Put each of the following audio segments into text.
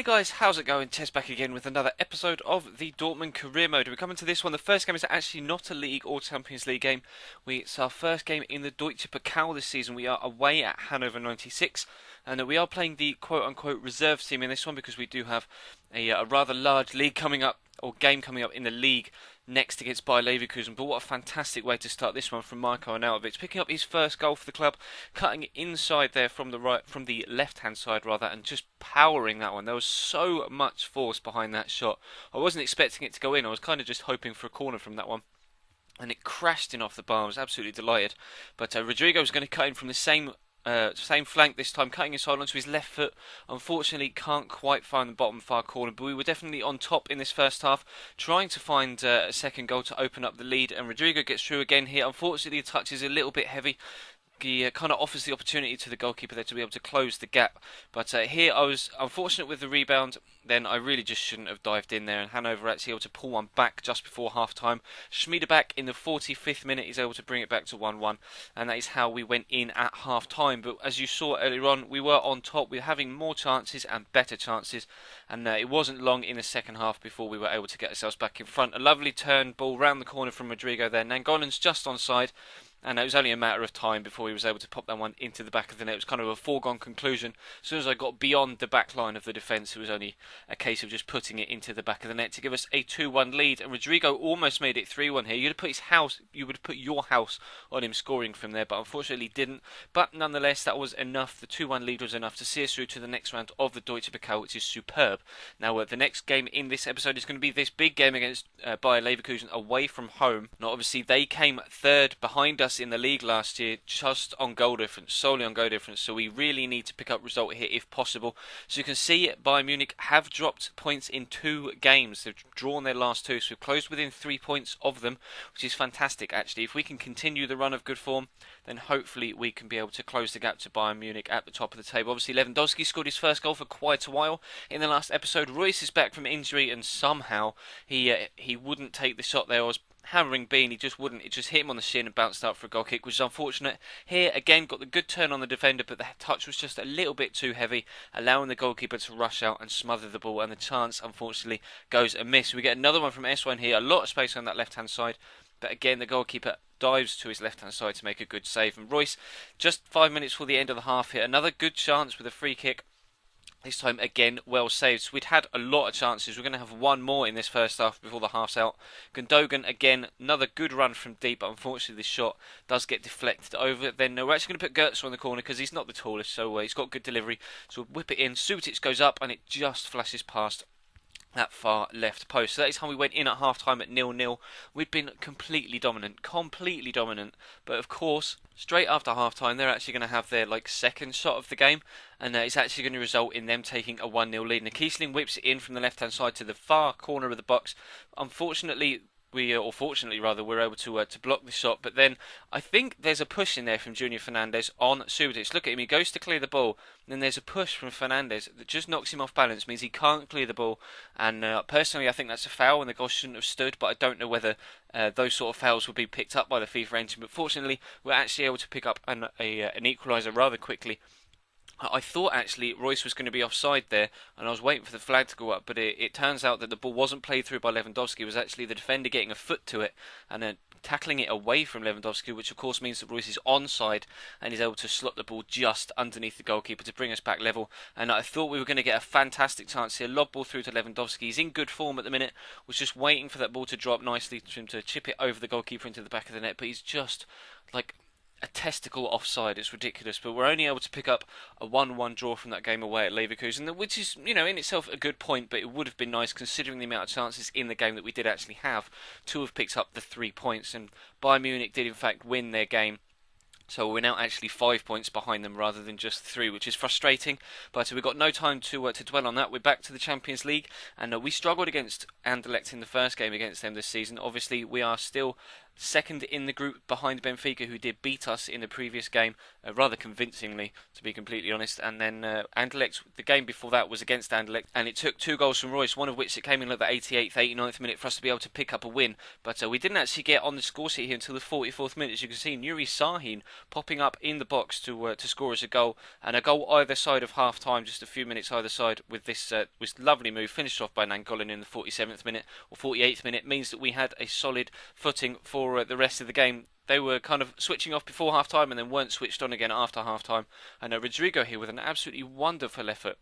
Hey guys, how's it going? Tez back again with another episode of the Dortmund Career Mode. We're coming to this one. The first game is actually not a League or Champions League game. It's our first game in the Deutsche Pokal this season. We are away at Hannover 96, and we are playing the quote-unquote reserve team in this one because we do have a rather large league coming up, or game coming up in the league next against Bayer Leverkusen. But what a fantastic way to start this one from Marko Arnautovic, picking up his first goal for the club, cutting it inside there from the left-hand side rather, and just powering that one. There was so much force behind that shot. I wasn't expecting it to go in. I was kind of just hoping for a corner from that one, and it crashed in off the bar. I was absolutely delighted. But Rodrigo was going to cut in from the same flank this time, cutting inside onto his left foot. Unfortunately, can't quite find the bottom far corner, but we were definitely on top in this first half, trying to find a second goal to open up the lead. And Rodrigo gets through again here. Unfortunately, the touch is a little bit heavy. He kind of offers the opportunity to the goalkeeper there to be able to close the gap. But here I was unfortunate with the rebound. Then I really just shouldn't have dived in there. And Hanover actually able to pull one back just before half-time. Schmieder back in the 45th minute is able to bring it back to 1-1. And that is how we went in at half-time. But as you saw earlier on, we were on top. We were having more chances and better chances. And it wasn't long in the second half before we were able to get ourselves back in front. A lovely turn ball round the corner from Rodrigo there. Nangolan's just onside. And it was only a matter of time before he was able to pop that one into the back of the net. It was kind of a foregone conclusion. As soon as I got beyond the back line of the defence, it was only a case of just putting it into the back of the net to give us a 2-1 lead. And Rodrigo almost made it 3-1 here. You would have put your house on him scoring from there, but unfortunately didn't. But nonetheless, that was enough. The 2-1 lead was enough to see us through to the next round of the Deutsche Pokal, which is superb. Now, the next game in this episode is going to be this big game against Bayer Leverkusen away from home. Now, obviously, they came third behind us in the league last year, just on goal difference, solely on goal difference, so we really need to pick up result here if possible. So you can see Bayern Munich have dropped points in 2 games. They've drawn their last 2, so we've closed within 3 points of them, which is fantastic actually. If we can continue the run of good form, then hopefully we can be able to close the gap to Bayern Munich at the top of the table. Obviously Lewandowski scored his first goal for quite a while in the last episode. Reus is back from injury, and somehow he wouldn't take the shot there. I was hammering Bean, he just wouldn't. It just hit him on the shin and bounced out for a goal kick, which is unfortunate. Here again, got the good turn on the defender, but the touch was just a little bit too heavy, allowing the goalkeeper to rush out and smother the ball, and the chance unfortunately goes amiss. We get another one from S1 here, a lot of space on that left hand side, but again the goalkeeper dives to his left hand side to make a good save. And Reus, just 5 minutes before the end of the half here, another good chance with a free kick. This time again well saved. So we'd had a lot of chances. We're going to have one more in this first half before the half's out. Gundogan again, another good run from deep, but unfortunately this shot does get deflected over. Then we're actually going to put Goetze on the corner because he's not the tallest, so he's got good delivery. So we'll whip it in. Subotic goes up and it just flashes past that far left post. So that is how we went in at half-time at 0-0. We'd been completely dominant, but of course, straight after half-time, they're actually going to have their second shot of the game, and it's actually going to result in them taking a 1-0 lead. Now Kiesling whips it in from the left-hand side to the far corner of the box. Unfortunately, fortunately rather, we're able to block the shot, but then I think there's a push in there from Junior Fernandez on Subotic. Look at him, he goes to clear the ball, and then there's a push from Fernandez that just knocks him off balance, means he can't clear the ball, and personally I think that's a foul and the goal shouldn't have stood, but I don't know whether those sort of fouls will be picked up by the FIFA engine. But fortunately we're actually able to pick up an equaliser rather quickly. I thought actually Reus was going to be offside there, and I was waiting for the flag to go up, but it turns out that the ball wasn't played through by Lewandowski. It was actually the defender getting a foot to it and then tackling it away from Lewandowski, which of course means that Reus is onside and is able to slot the ball just underneath the goalkeeper to bring us back level. And I thought we were going to get a fantastic chance here. Lob ball through to Lewandowski. He's in good form at the minute. Was just waiting for that ball to drop nicely for him to chip it over the goalkeeper into the back of the net, but he's just a testicle offside. It's ridiculous, but we're only able to pick up a 1-1 draw from that game away at Leverkusen, which is, in itself a good point, but it would have been nice considering the amount of chances in the game that we did actually have to have picked up the 3 points. And Bayern Munich did in fact win their game, so we're now actually 5 points behind them rather than just 3, which is frustrating. But we've got no time to dwell on that. We're back to the Champions League, and we struggled against Anderlecht in the first game against them this season. Obviously, we are still second in the group behind Benfica, who did beat us in the previous game, rather convincingly, to be completely honest. And then Anderlecht, the game before that was against Anderlecht, and it took 2 goals from Reus, one of which it came in at the 88th, 89th minute for us to be able to pick up a win. But we didn't actually get on the score sheet here until the 44th minute. As you can see, Nuri Sahin popping up in the box to score us a goal, and a goal either side of half time, just a few minutes either side, with this lovely move finished off by Nangolan in the 47th minute or 48th minute, means that we had a solid footing for the rest of the game. They were kind of switching off before half time and then weren't switched on again after half time. And Rodrigo here with an absolutely wonderful effort.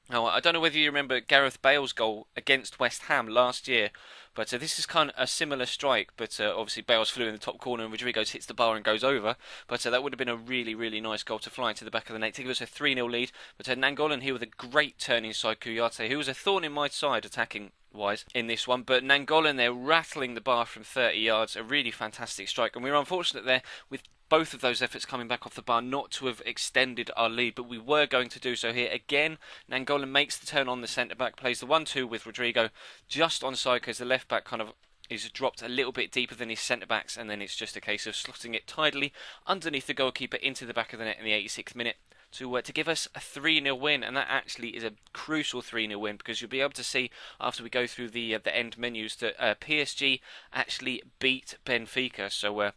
Now, I don't know whether you remember Gareth Bale's goal against West Ham last year, but this is kind of a similar strike, but obviously Bale's flew in the top corner and Rodrigo's hits the bar and goes over, but that would have been a really, really nice goal to fly into the back of the net to give us a 3-0 lead. But Nangolan here with a great turn inside Kouyaté, who was a thorn in my side attacking wise in this one, but Nangolan there rattling the bar from 30 yards, a really fantastic strike, and we were unfortunate there with both of those efforts coming back off the bar not to have extended our lead, but we were going to do so here. Again, Nangolan makes the turn on the centre-back, plays the 1-2 with Rodrigo just onside because the left-back kind of is dropped a little bit deeper than his centre-backs, and then it's just a case of slotting it tidily underneath the goalkeeper into the back of the net in the 86th minute to give us a 3-0 win, and that actually is a crucial 3-0 win, because you'll be able to see after we go through the end menus that PSG actually beat Benfica, so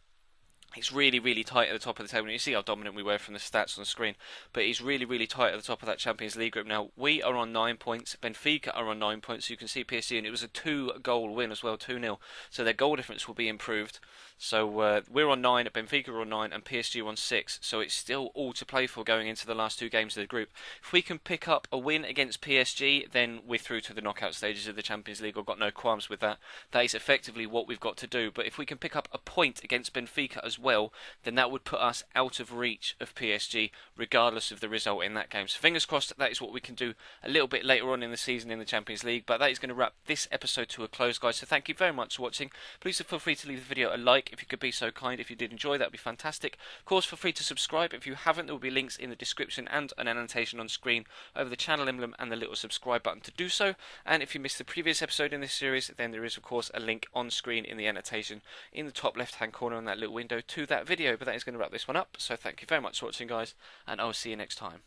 it's really, really tight at the top of the table. And you see how dominant we were from the stats on the screen. But it's really, really tight at the top of that Champions League group. Now, we are on 9 points. Benfica are on 9 points. So you can see PSG, and it was a 2-goal win as well, 2-0. So their goal difference will be improved. So we're on 9, Benfica are on 9, and PSG are on 6. So it's still all to play for going into the last 2 games of the group. If we can pick up a win against PSG, then we're through to the knockout stages of the Champions League. I've got no qualms with that. That is effectively what we've got to do. But if we can pick up a point against Benfica as well, then that would put us out of reach of PSG, regardless of the result in that game. So fingers crossed that is what we can do a little bit later on in the season in the Champions League. But that is going to wrap this episode to a close, guys. So thank you very much for watching. Please feel free to leave the video a like if you could be so kind. If you did enjoy, that would be fantastic. Of course, feel free to subscribe if you haven't. There will be links in the description and an annotation on screen over the channel emblem and the little subscribe button to do so. And if you missed the previous episode in this series, then there is of course a link on screen in the annotation in the top left hand corner on that little window to that video. But that is going to wrap this one up. So thank you very much for watching, guys, and I'll see you next time.